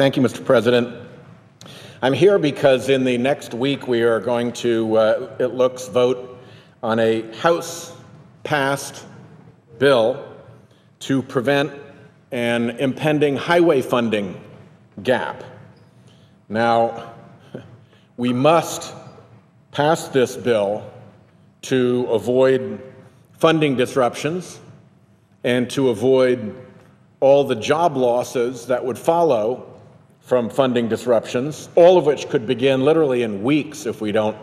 Thank you, Mr. President. I'm here because in the next week we are going to, it looks, vote on a House-passed bill to prevent an impending highway funding gap. Now, we must pass this bill to avoid funding disruptions and to avoid all the job losses that would follow from funding disruptions, all of which could begin literally in weeks if we don't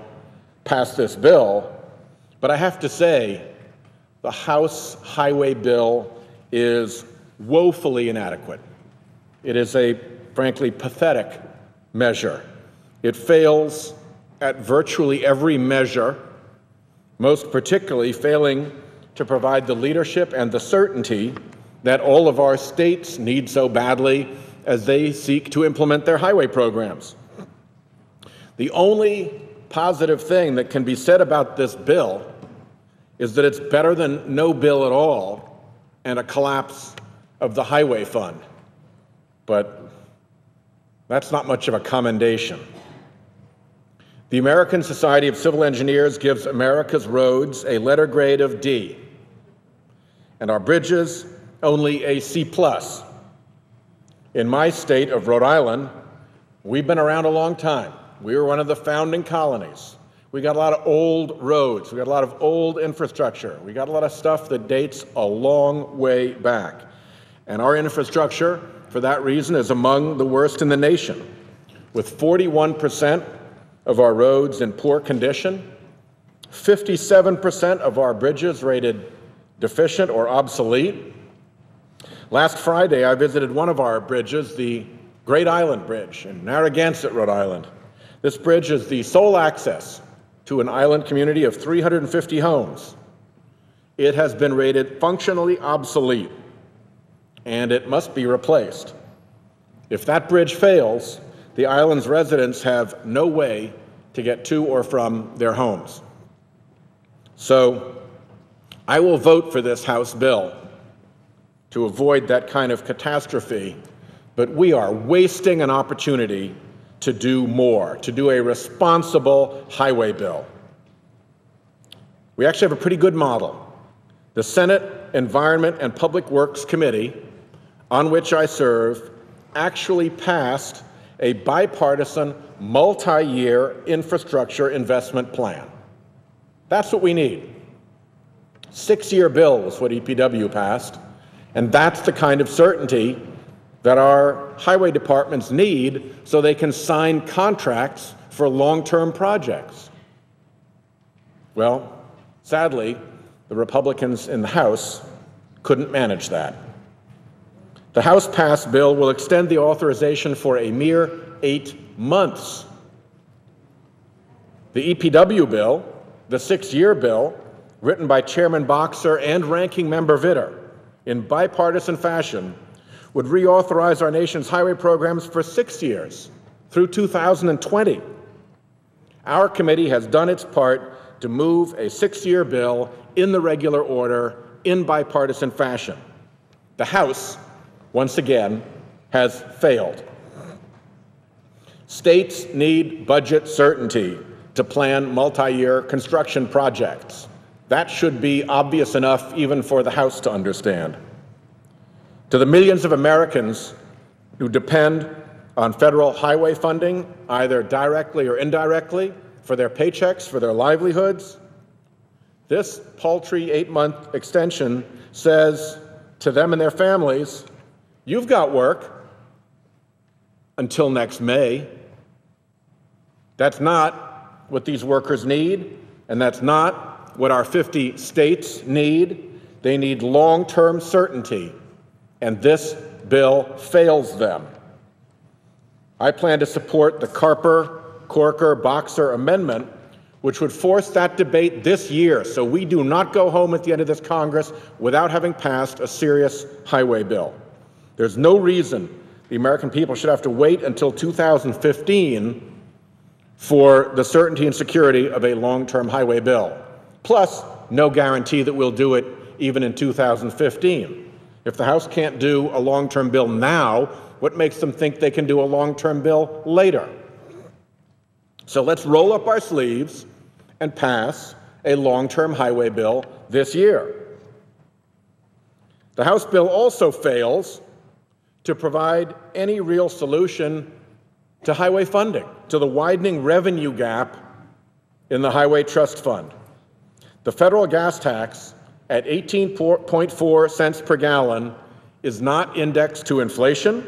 pass this bill. But I have to say, the House highway bill is woefully inadequate. It is a, frankly, pathetic measure. It fails at virtually every measure, most particularly failing to provide the leadership and the certainty that all of our states need so badly as they seek to implement their highway programs. The only positive thing that can be said about this bill is that it's better than no bill at all and a collapse of the highway fund. But that's not much of a commendation. The American Society of Civil Engineers gives America's roads a letter grade of D, and our bridges only a C+. In my state of Rhode Island, we've been around a long time. We were one of the founding colonies. We got a lot of old roads. We got a lot of old infrastructure. We got a lot of stuff that dates a long way back. And our infrastructure, for that reason, is among the worst in the nation, with 41% of our roads in poor condition, 57% of our bridges rated deficient or obsolete. Last Friday, I visited one of our bridges, the Great Island Bridge in Narragansett, Rhode Island. This bridge is the sole access to an island community of 350 homes. It has been rated functionally obsolete, and it must be replaced. If that bridge fails, the island's residents have no way to get to or from their homes. So I will vote for this House bill to avoid that kind of catastrophe, but we are wasting an opportunity to do more, to do a responsible highway bill. We actually have a pretty good model. The Senate Environment and Public Works Committee, on which I serve, actually passed a bipartisan, multi-year infrastructure investment plan. That's what we need. 6-year bill is what EPW passed, and that's the kind of certainty that our highway departments need so they can sign contracts for long-term projects. Well, sadly, the Republicans in the House couldn't manage that. The House-passed bill will extend the authorization for a mere 8 months. The EPW bill, the 6-year bill, written by Chairman Boxer and Ranking Member Vitter in bipartisan fashion, would reauthorize our nation's highway programs for 6 years, through 2020. Our committee has done its part to move a 6-year bill in the regular order, in bipartisan fashion. The House, once again, has failed. States need budget certainty to plan multi-year construction projects. That should be obvious enough even for the House to understand. To the millions of Americans who depend on federal highway funding, either directly or indirectly, for their paychecks, for their livelihoods, this paltry 8-month extension says to them and their families, you've got work until next May. That's not what these workers need, and that's not what our 50 states need. They need long-term certainty, and this bill fails them. I plan to support the Carper, Corker, Boxer amendment, which would force that debate this year so we do not go home at the end of this Congress without having passed a serious highway bill. There's no reason the American people should have to wait until 2015 for the certainty and security of a long-term highway bill. Plus, no guarantee that we'll do it even in 2015. If the House can't do a long-term bill now, What makes them think they can do a long-term bill later? So let's roll up our sleeves and pass a long-term highway bill this year. The House bill also fails to provide any real solution to highway funding, to the widening revenue gap in the Highway Trust Fund. The federal gas tax at 18.4 cents per gallon is not indexed to inflation,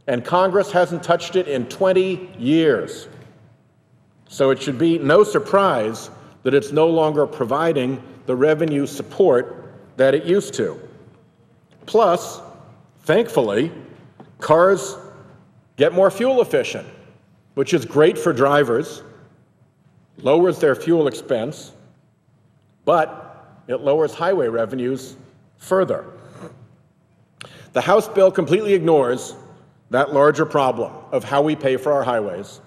and Congress hasn't touched it in 20 years. So it should be no surprise that it's no longer providing the revenue support that it used to. Plus, thankfully, cars get more fuel efficient, which is great for drivers, lowers their fuel expense, but it lowers highway revenues further. The House bill completely ignores that larger problem of how we pay for our highways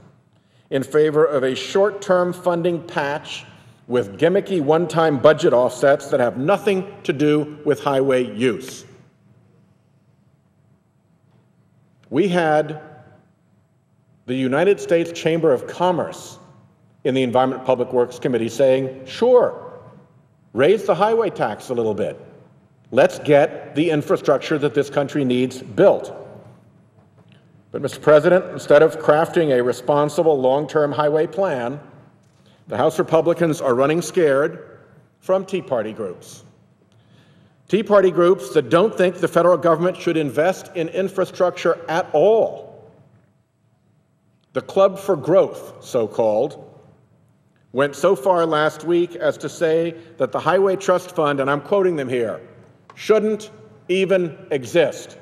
in favor of a short-term funding patch with gimmicky one-time budget offsets that have nothing to do with highway use. We had the United States Chamber of Commerce in the Environment and Public Works Committee saying, sure, raise the highway tax a little bit. Let's get the infrastructure that this country needs built. But, Mr. President, instead of crafting a responsible long-term highway plan, the House Republicans are running scared from Tea Party groups. Tea Party groups that don't think the federal government should invest in infrastructure at all. The Club for Growth, so-called, went so far last week as to say that the Highway Trust Fund, and I'm quoting them here, shouldn't even exist.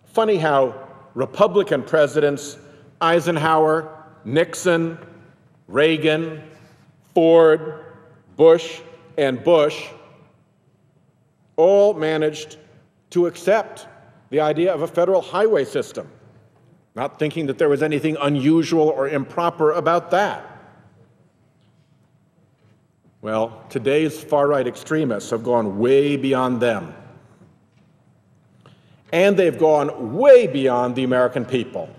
Funny how Republican presidents Eisenhower, Nixon, Reagan, Ford, Bush, and Bush all managed to accept the idea of a federal highway system, not thinking that there was anything unusual or improper about that. Well, today's far-right extremists have gone way beyond them. And they've gone way beyond the American people.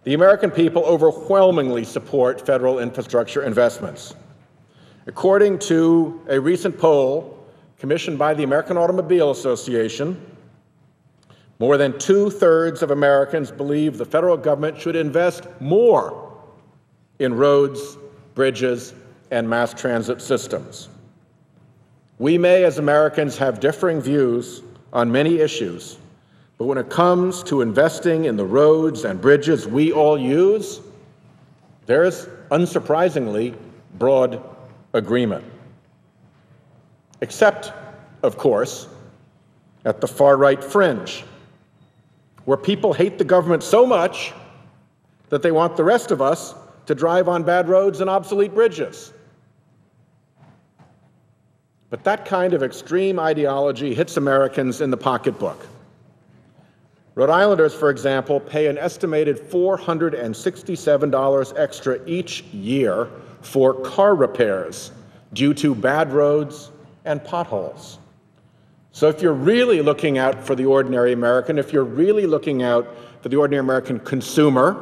The American people overwhelmingly support federal infrastructure investments. According to a recent poll commissioned by the American Automobile Association, more than 2/3 of Americans believe the federal government should invest more in roads, bridges, and mass transit systems. We may, as Americans, have differing views on many issues, but when it comes to investing in the roads and bridges we all use, there is, unsurprisingly, broad agreement. Except, of course, at the far-right fringe, where people hate the government so much that they want the rest of us to drive on bad roads and obsolete bridges. But that kind of extreme ideology hits Americans in the pocketbook. Rhode Islanders, for example, pay an estimated $467 extra each year for car repairs due to bad roads and potholes. So if you're really looking out for the ordinary American, if you're really looking out for the ordinary American consumer,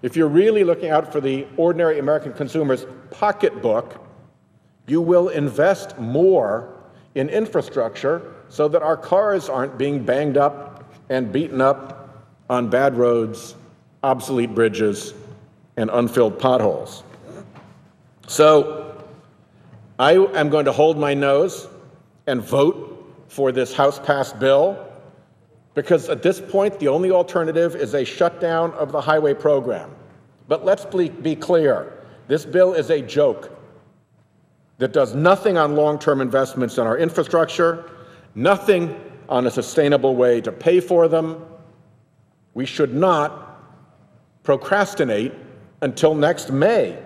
if you're really looking out for the ordinary American consumer's pocketbook, you will invest more in infrastructure so that our cars aren't being banged up and beaten up on bad roads, obsolete bridges, and unfilled potholes. So I am going to hold my nose and vote for this House-passed bill because at this point the only alternative is a shutdown of the highway program. But let's be clear, this bill is a joke that does nothing on long-term investments in our infrastructure, nothing on a sustainable way to pay for them. We should not procrastinate until next May.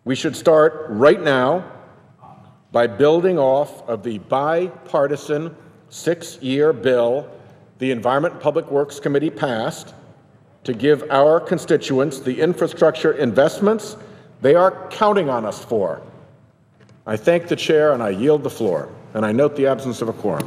We should start right now by building off of the bipartisan 6-year bill the Environment and Public Works Committee passed to give our constituents the infrastructure investments they are counting on us for. I thank the chair and I yield the floor, and I note the absence of a quorum.